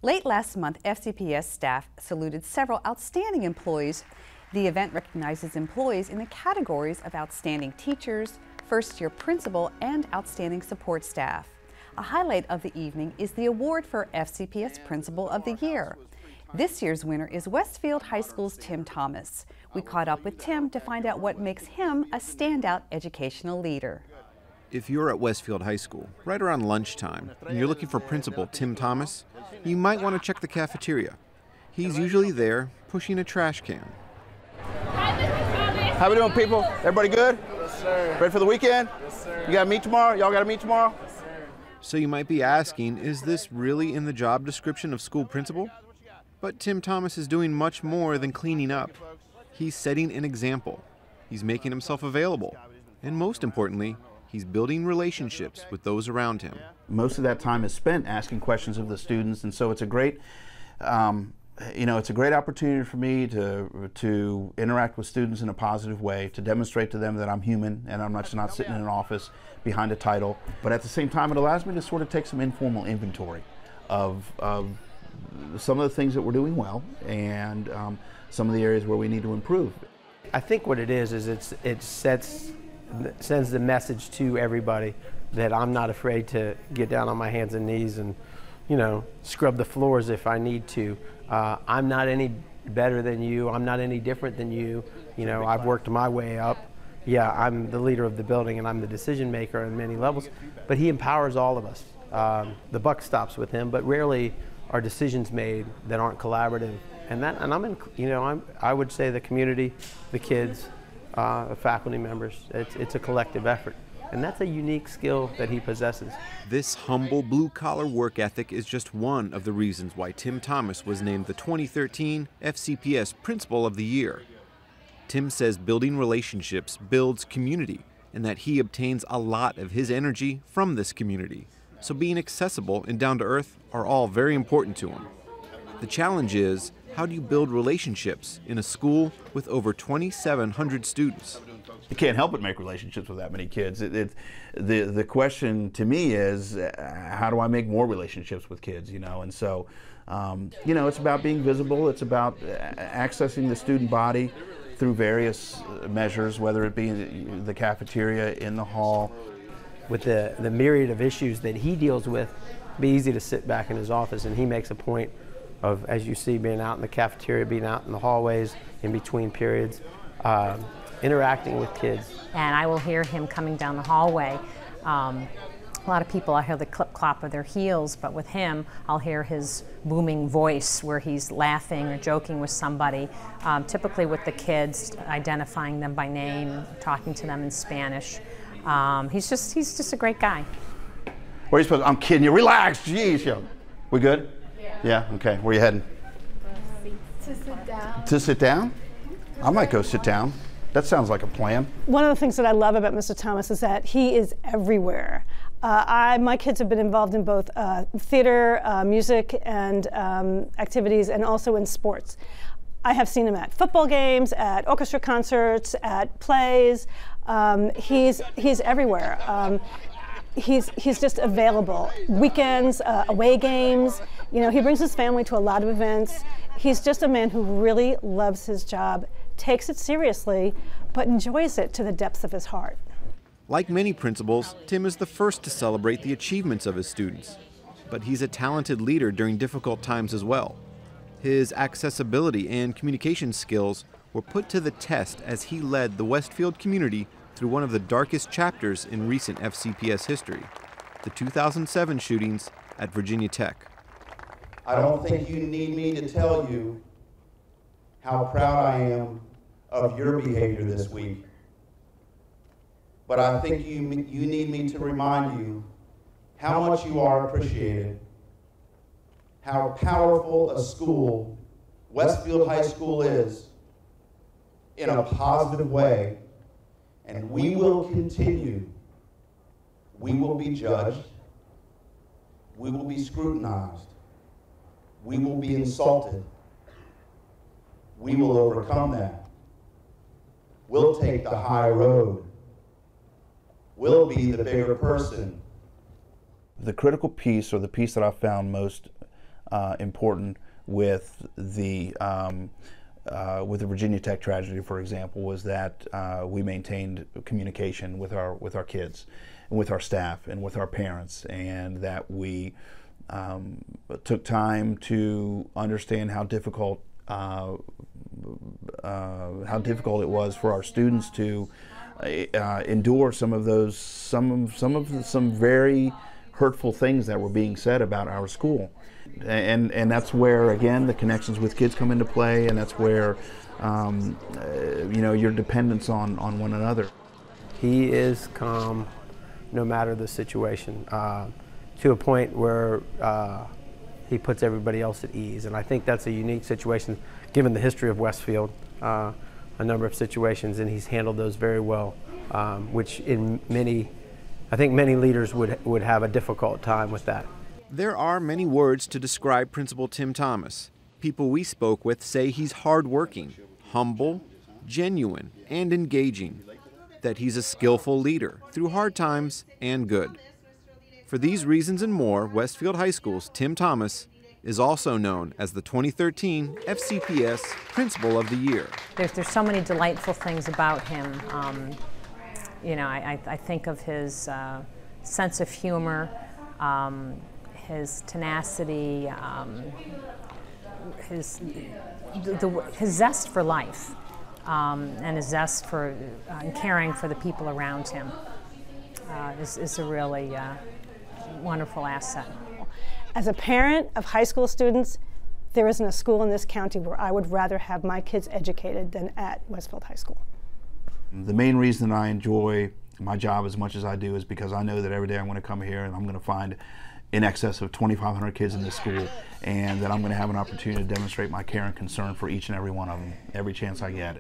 Late last month, FCPS staff saluted several outstanding employees. The event recognizes employees in the categories of outstanding teachers, first-year principal, and outstanding support staff. A highlight of the evening is the award for FCPS Principal of the Year. This year's winner is Westfield High School's Tim Thomas. We caught up with Tim to find out what makes him a standout educational leader. If you're at Westfield High School, right around lunchtime, and you're looking for Principal Tim Thomas, you might want to check the cafeteria. He's usually there, pushing a trash can. How we doing, people? Everybody good? Yes, sir. Ready for the weekend? Yes, sir. You got to meet tomorrow? Y'all got to meet tomorrow? Yes, sir. So you might be asking, is this really in the job description of school principal? But Tim Thomas is doing much more than cleaning up. He's setting an example. He's making himself available. And most importantly, he's building relationships with those around him. Most of that time is spent asking questions of the students, and so it's a great, it's a great opportunity for me to interact with students in a positive way, to demonstrate to them that I'm human and I'm not sitting in an office behind a title. But at the same time, it allows me to sort of take some informal inventory of some of the things that we're doing well and some of the areas where we need to improve. I think what it is it sends the message to everybody that I'm not afraid to get down on my hands and knees and, scrub the floors if I need to. I'm not any better than you. I'm not any different than you. I've worked my way up. Yeah, I'm the leader of the building and I'm the decision maker on many levels, but he empowers all of us. The buck stops with him, but rarely are decisions made that aren't collaborative. I would say the community, the kids, the faculty members, it's a collective effort. And that's a unique skill that he possesses. This humble blue-collar work ethic is just one of the reasons why Tim Thomas was named the 2013 FCPS Principal of the Year. Tim says building relationships builds community, and that he obtains a lot of his energy from this community. So being accessible and down to earth are all very important to him. The challenge is, how do you build relationships in a school with over 2,700 students? You can't help but make relationships with that many kids. The question to me is, how do I make more relationships with kids, And so, it's about being visible. It's about accessing the student body through various measures, whether it be in the cafeteria, in the hall. With the myriad of issues that he deals with, it'd be easy to sit back in his office, and he makes a point of, as you see, being out in the cafeteria, being out in the hallways, in between periods, interacting with kids. And I will hear him coming down the hallway. A lot of people, I hear the clip-clop of their heels, but with him, I'll hear his booming voice where he's laughing or joking with somebody, typically with the kids, identifying them by name, talking to them in Spanish. He's just a great guy. Where are you supposed to, I'm kidding you, relax, jeez, yo. We good? Yeah, okay, where are you heading? To sit down. To sit down? I might go sit down. That sounds like a plan. One of the things that I love about Mr. Thomas is that he is everywhere. My kids have been involved in both theater, music, and activities, and also in sports. I have seen him at football games, at orchestra concerts, at plays. He's everywhere. He's just available. Weekends, away games. He brings his family to a lot of events. He's just a man who really loves his job, takes it seriously, but enjoys it to the depths of his heart. Like many principals, Tim is the first to celebrate the achievements of his students. But he's a talented leader during difficult times as well. His accessibility and communication skills were put to the test as he led the Westfield community through one of the darkest chapters in recent FCPS history, the 2007 shootings at Virginia Tech. I don't think you need me to tell you how proud I am of your behavior this week. But I think you need me to remind you how much you are appreciated, how powerful a school Westfield High School is in a positive way, and we will continue. We will be judged. We will be scrutinized. We will be insulted. We will overcome that. We'll take the high road. We'll be the bigger person. The critical piece, or the piece that I found most important with the Virginia Tech tragedy, for example, was that we maintained communication with our kids, and with our staff, and with our parents, and that we took time to understand how difficult it was for our students to endure some very hurtful things that were being said about our school. And that's where, again, the connections with kids come into play, and that's where your dependence on one another. He is calm no matter the situation, to a point where he puts everybody else at ease. And I think that's a unique situation given the history of Westfield, a number of situations, and he's handled those very well, which I think many leaders would have a difficult time with that. There are many words to describe Principal Tim Thomas. People we spoke with say he's hardworking, humble, genuine, and engaging, that he's a skillful leader through hard times and good. For these reasons and more, Westfield High School's Tim Thomas is also known as the 2013 FCPS Principal of the Year. There's so many delightful things about him. I think of his sense of humor, his tenacity, his zest for life, and his zest for caring for the people around him is a really wonderful asset. As a parent of high school students, there isn't a school in this county where I would rather have my kids educated than at Westfield High School. The main reason I enjoy my job as much as I do is because I know that every day I'm going to come here and I'm going to find in excess of 2,500 kids in this school, and that I'm going to have an opportunity to demonstrate my care and concern for each and every one of them every chance I get.